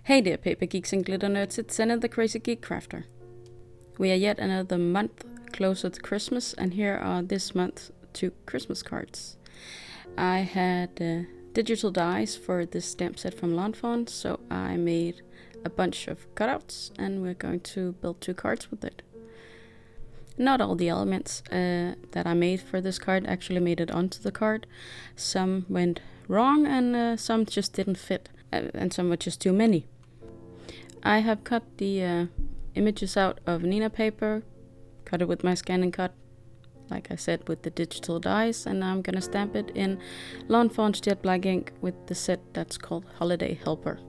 Hey dear paper geeks and glitter nerds, it's Senna the Crazy Geek Crafter. We are yet another month closer to Christmas, and here are this month's 2 Christmas cards. I had digital dies for this stamp set from Fawn, so I made a bunch of cutouts and we're going to build 2 cards with it. Not all the elements that I made for this card actually made it onto the card. Some went wrong and some just didn't fit, and some were just too many. I have cut the images out of Neenah paper, cut it with my ScanNCut, like I said, with the digital dies, and I'm gonna stamp it in Fawn's jet black ink with the set that's called Holiday Helper.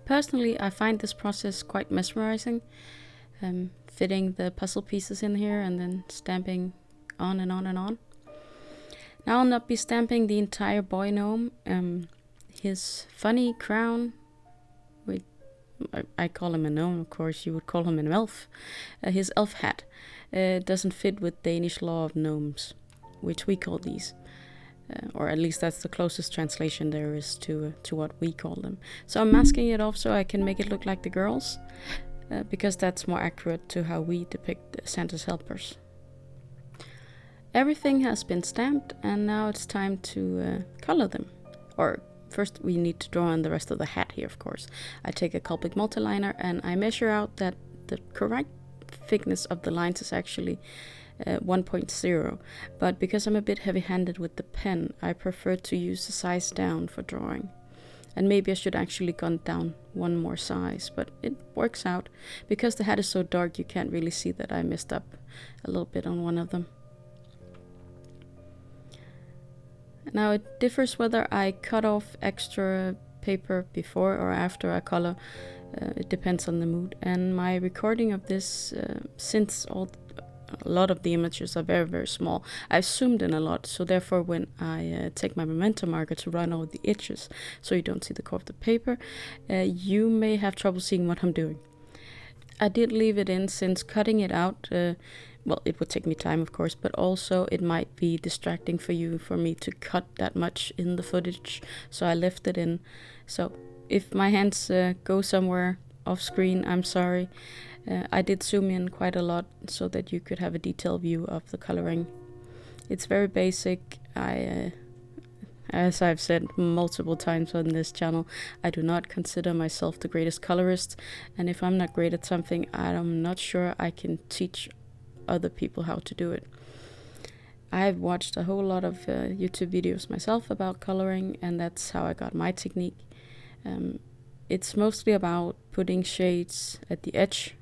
Personally, I find this process quite mesmerizing. fitting the puzzle pieces in here and then stamping on and on and on. Now I'll not be stamping the entire boy gnome. His funny crown, I call him a gnome, of course you would call him an elf. His elf hat doesn't fit with Danish law of gnomes, which we call these. Or at least that's the closest translation there is to what we call them. So I'm masking it off so I can make it look like the girls, because that's more accurate to how we depict Santa's helpers. Everything has been stamped, and now it's time to color them. Or first we need to draw on the rest of the hat here, of course. I take a Copic multiliner and I measure out that the correct thickness of the lines is actually 1.0, but because I'm a bit heavy-handed with the pen, I prefer to use the size down for drawing. And maybe I should actually gone down one more size, but it works out. Because the hat is so dark, you can't really see that I messed up a little bit on one of them. Now it differs whether I cut off extra paper before or after I color. It depends on the mood. And my recording of this, since a lot of the images are very, very small, I've zoomed in a lot, so therefore when I take my memento marker to run over the edges so you don't see the core of the paper, you may have trouble seeing what I'm doing. I did leave it in since cutting it out, well, it would take me time of course, but also it might be distracting for me to cut that much in the footage, so I left it in. So if my hands go somewhere off screen, I'm sorry. I did zoom in quite a lot so that you could have a detailed view of the coloring. It's very basic. As I've said multiple times on this channel, I do not consider myself the greatest colorist, and if I'm not great at something, I'm not sure I can teach other people how to do it. I've watched a whole lot of YouTube videos myself about coloring, and that's how I got my technique. It's mostly about putting shades at the edge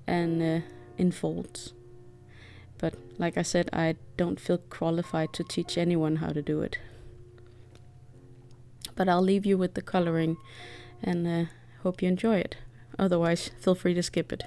and in folds. But like I said, I don't feel qualified to teach anyone how to do it. But I'll leave you with the coloring and hope you enjoy it. Otherwise, feel free to skip it.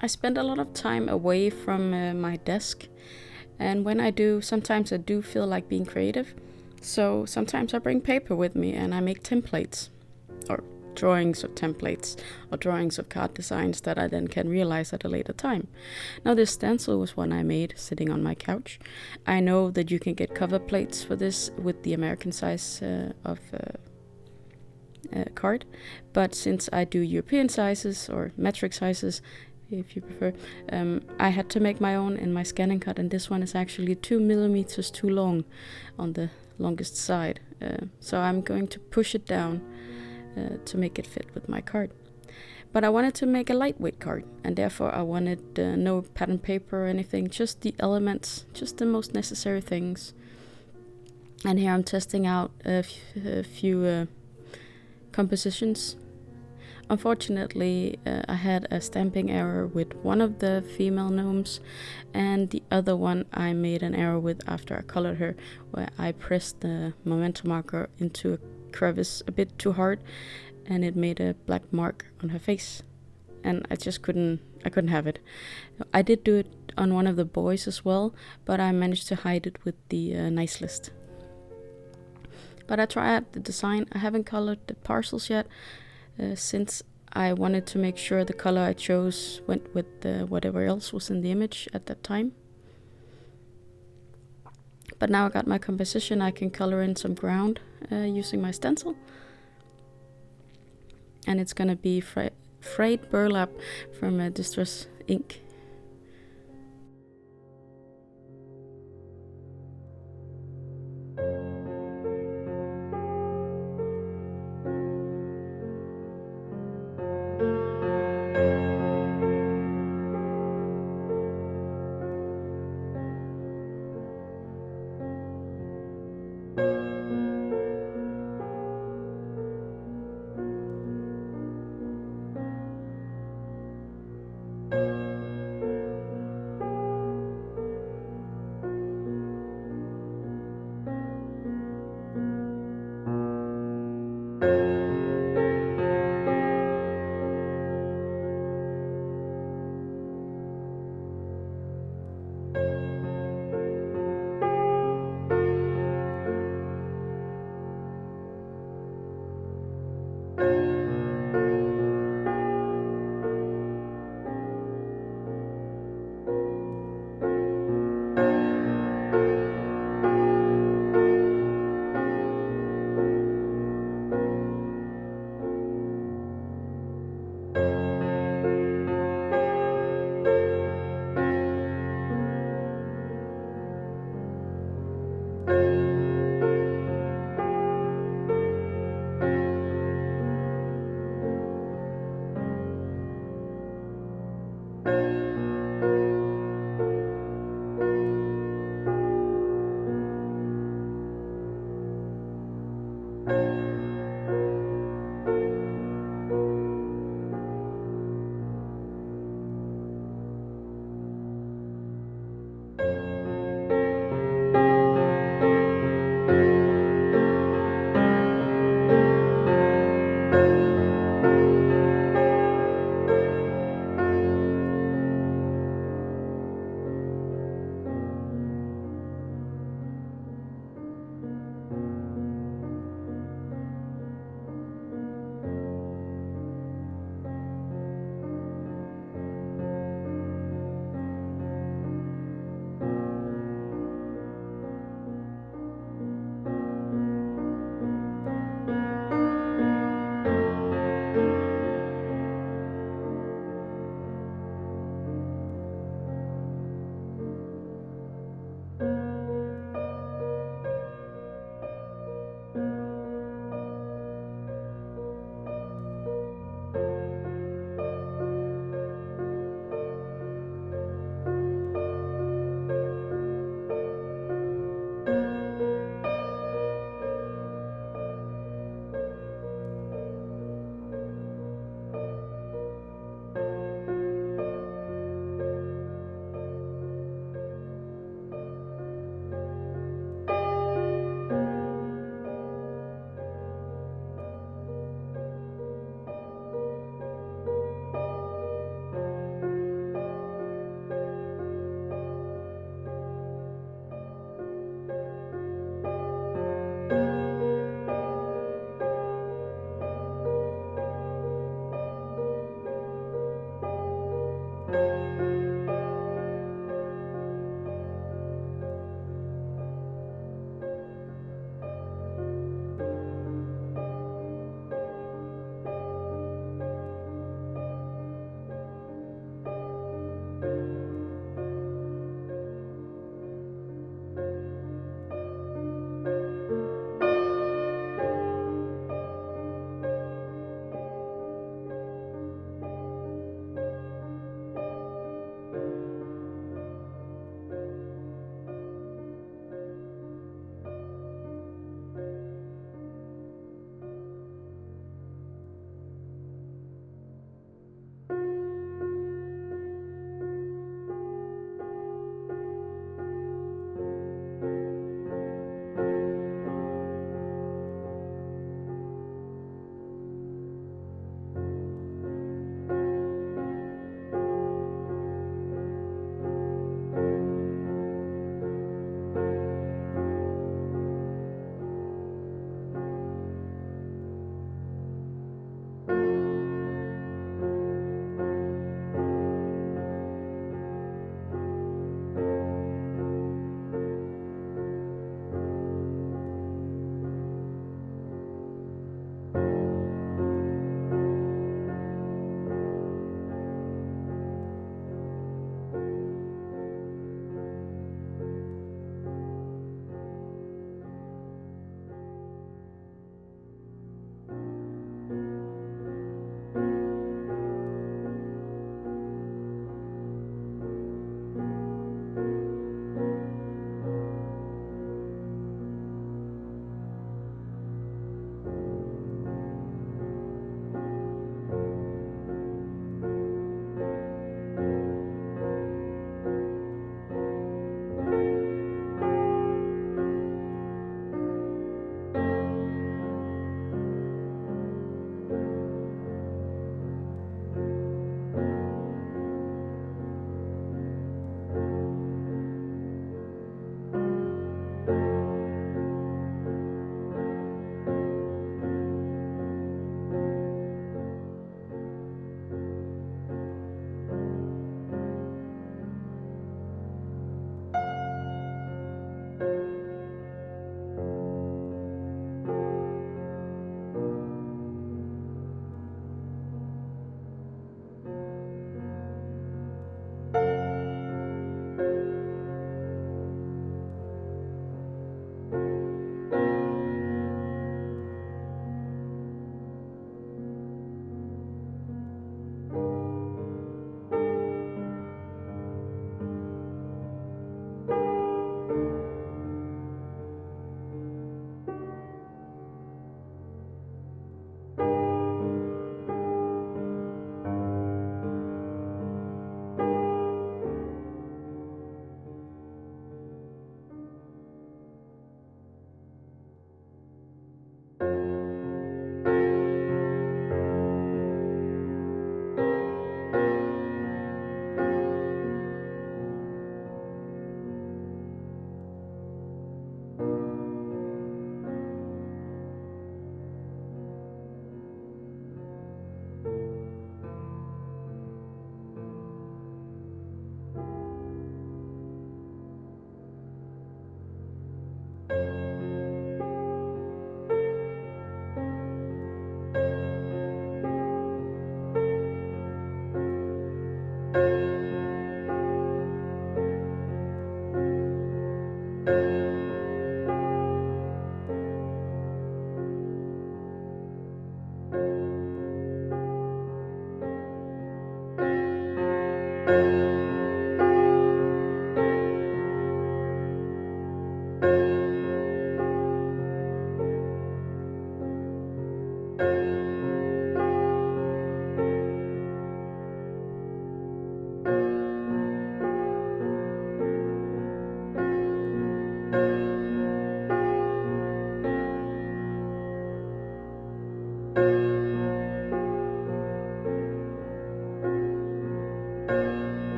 I spend a lot of time away from my desk, and when I do, sometimes I do feel like being creative. So sometimes I bring paper with me and I make templates, or drawings of templates, or drawings of card designs that I then can realize at a later time. Now this stencil was one I made sitting on my couch. I know that you can get cover plates for this with the American size of card, but since I do European sizes or metric sizes, if you prefer, I had to make my own in my ScanNCut, and this one is actually 2 millimeters too long on the longest side, so I'm going to push it down to make it fit with my card. But I wanted to make a lightweight card, and therefore I wanted no pattern paper or anything, just the elements, just the most necessary things. And here I'm testing out a few compositions. Unfortunately, I had a stamping error with one of the female gnomes, and the other one I made an error with after I colored her, where I pressed the memento marker into a crevice a bit too hard, and it made a black mark on her face, and I couldn't have it. I did do it on one of the boys as well, but I managed to hide it with the nice list. But I tried the design. I haven't colored the parcels yet, since I wanted to make sure the color I chose went with whatever else was in the image at that time. But now I got my composition, I can color in some ground using my stencil. And it's gonna be Frayed Burlap from Distress Ink.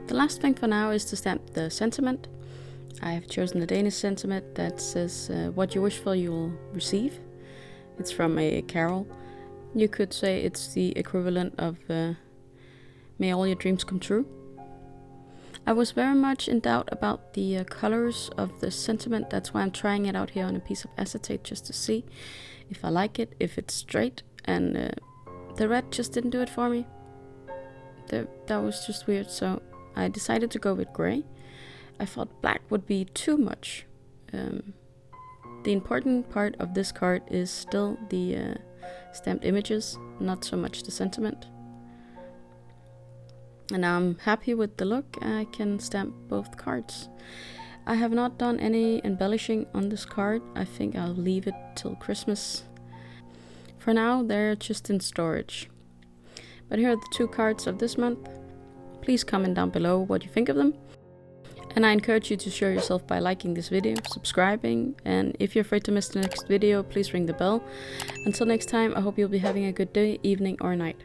The last thing for now is to stamp the sentiment. I have chosen the Danish sentiment that says, what you wish for you will receive. It's from a carol. You could say it's the equivalent of may all your dreams come true. I was very much in doubt about the colors of the sentiment. That's why I'm trying it out here on a piece of acetate just to see if I like it, if it's straight. And the red just didn't do it for me. That was just weird, so I decided to go with grey. I thought black would be too much. The important part of this card is still the stamped images, not so much the sentiment. And now I'm happy with the look. I can stamp both cards. I have not done any embellishing on this card. I think I'll leave it till Christmas. For now, they're just in storage. But here are the 2 cards of this month. Please comment down below what you think of them. And I encourage you to show yourself by liking this video, subscribing, and if you're afraid to miss the next video, please ring the bell. Until next time, I hope you'll be having a good day, evening, or night.